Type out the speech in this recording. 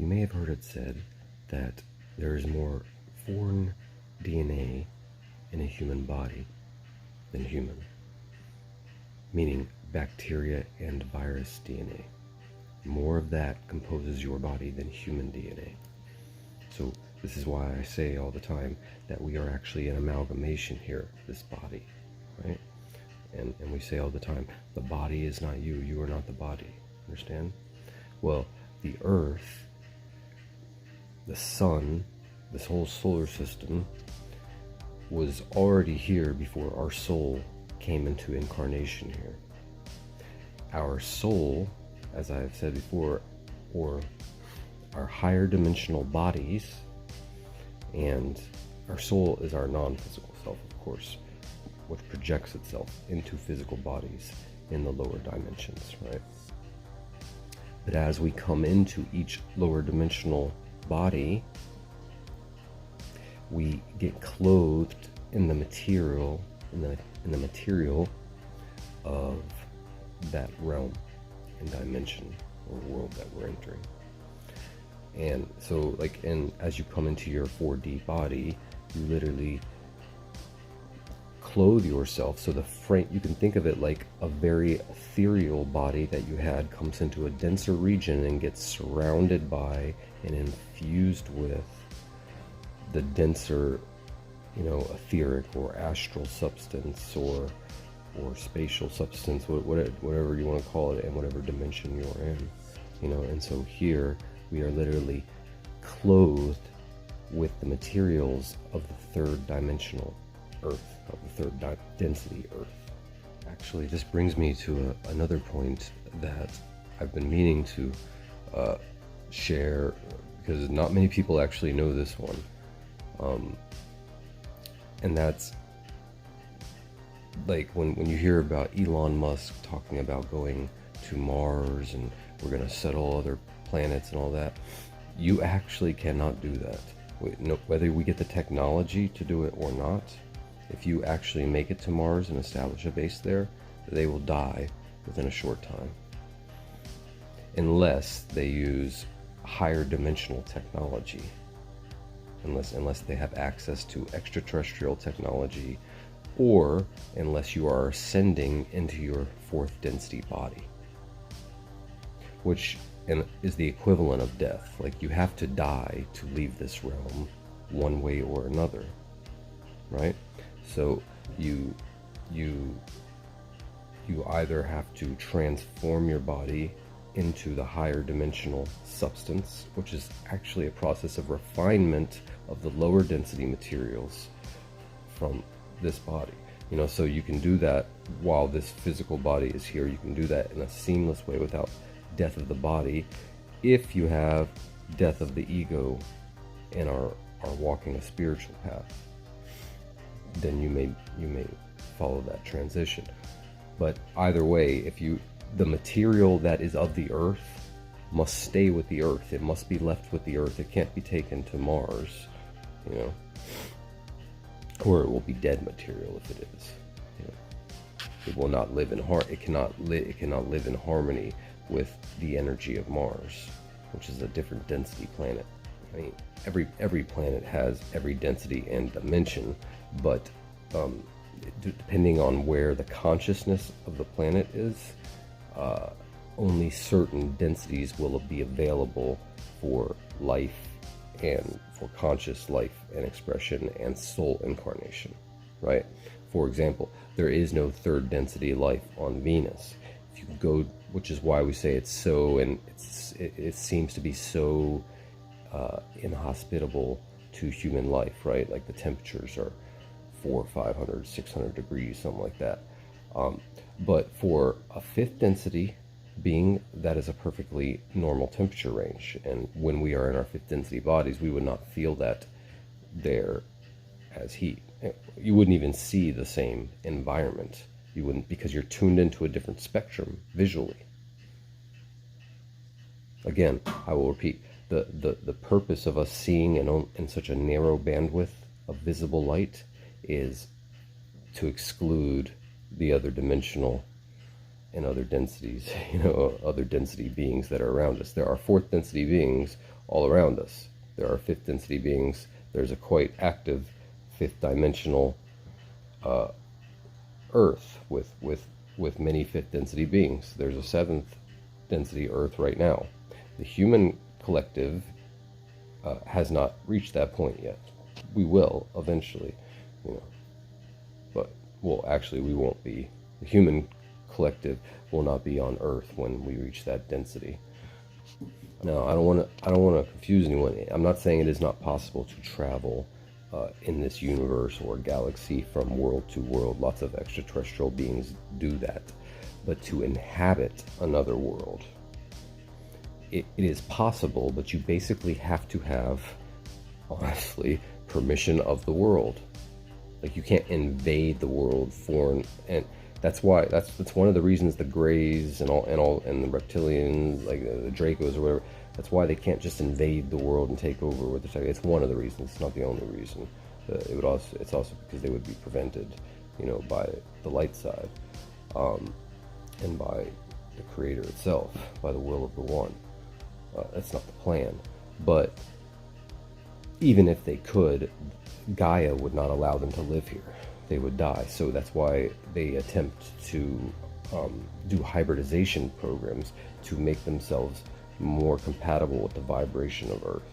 You may have heard it said that there is more foreign DNA in a human body than human, meaning bacteria and virus DNA. More of that composes your body than human DNA. So this is why I say all the time that we are actually an amalgamation here, this body, right? And we say all the time, the body is not you, you are not the body. Understand? Well, the earth, the sun, this whole solar system was already here before our soul came into incarnation here. Our soul, as I've said before, or our higher dimensional bodies, and our soul is our non-physical self, of course, which projects itself into physical bodies in the lower dimensions, right? But as we come into each lower dimensional body, we get clothed in the material, in the material of that realm and dimension or world that we're entering. And so, and as you come into your 4D body, you literally clothe yourself. So the frame, you can think of it like a very ethereal body that you had comes into a denser region and gets surrounded by and infused with the denser, etheric or astral substance or spatial substance, whatever you want to call it, and whatever dimension you're in, and so here we are literally clothed with the materials of the third dimensional earth, of the third density earth. Actually, this brings me to another point that I've been meaning to share, because not many people actually know this one. And that's like when you hear about Elon Musk talking about going to Mars and we're going to settle other planets and all that, you actually cannot do that. Whether we get the technology to do it or not, if you actually make it to Mars and establish a base there, they will die within a short time. Unless they use higher dimensional technology. Unless they have access to extraterrestrial technology, or unless you are ascending into your fourth density body, which is the equivalent of death. Like, you have to die to leave this realm one way or another, right? So you either have to transform your body into the higher dimensional substance, which is actually a process of refinement of the lower density materials from this body. So you can do that while this physical body is here. You can do that in a seamless way without death of the body. If you have death of the ego and are walking a spiritual path, then you may follow that transition. But either way, the material that is of the earth must stay with the earth. It must be left with the earth. It can't be taken to Mars, or it will be dead material if it is. It will not live in it cannot live in harmony with the energy of Mars, which is a different density planet. I mean, every planet has every density and dimension, but depending on where the consciousness of the planet is, only certain densities will be available for life and for conscious life and expression and soul incarnation, right? For example, there is no third density life on Venus. If you go, which is why we say it's so, and it seems to be so inhospitable to human life, right? Like the temperatures are 400, 500, 600 degrees, something like that. But for a fifth density being, that is a perfectly normal temperature range. And when we are in our fifth density bodies, we would not feel that there as heat. You wouldn't even see the same environment. You wouldn't, because you're tuned into a different spectrum visually. Again, I will repeat, the purpose of us seeing in such a narrow bandwidth of visible light is to exclude the other dimensional and other densities, other density beings that are around us. There are fourth density beings all around us. There are fifth density beings. There's a quite active fifth dimensional Earth with many fifth density beings. There's a seventh density Earth right now. The human collective has not reached that point yet. We will eventually, but well, actually, we won't be. The human collective will not be on Earth when we reach that density. Now, I don't want to confuse anyone. I'm not saying it is not possible to travel in this universe or galaxy from world to world. Lots of extraterrestrial beings do that. But to inhabit another world, it is possible, but you basically have to have, honestly, permission of the world. Like, you can't invade the world foreign, and that's why that's one of the reasons the Greys and the reptilians, like the Dracos or whatever. That's why they can't just invade the world and take over with the tech. It's one of the reasons. It's not the only reason. It's also because they would be prevented, by the light side, and by the Creator itself, by the will of the One. That's not the plan. But even if they could, Gaia would not allow them to live here. They would die. So that's why they attempt to do hybridization programs to make themselves more compatible with the vibration of Earth.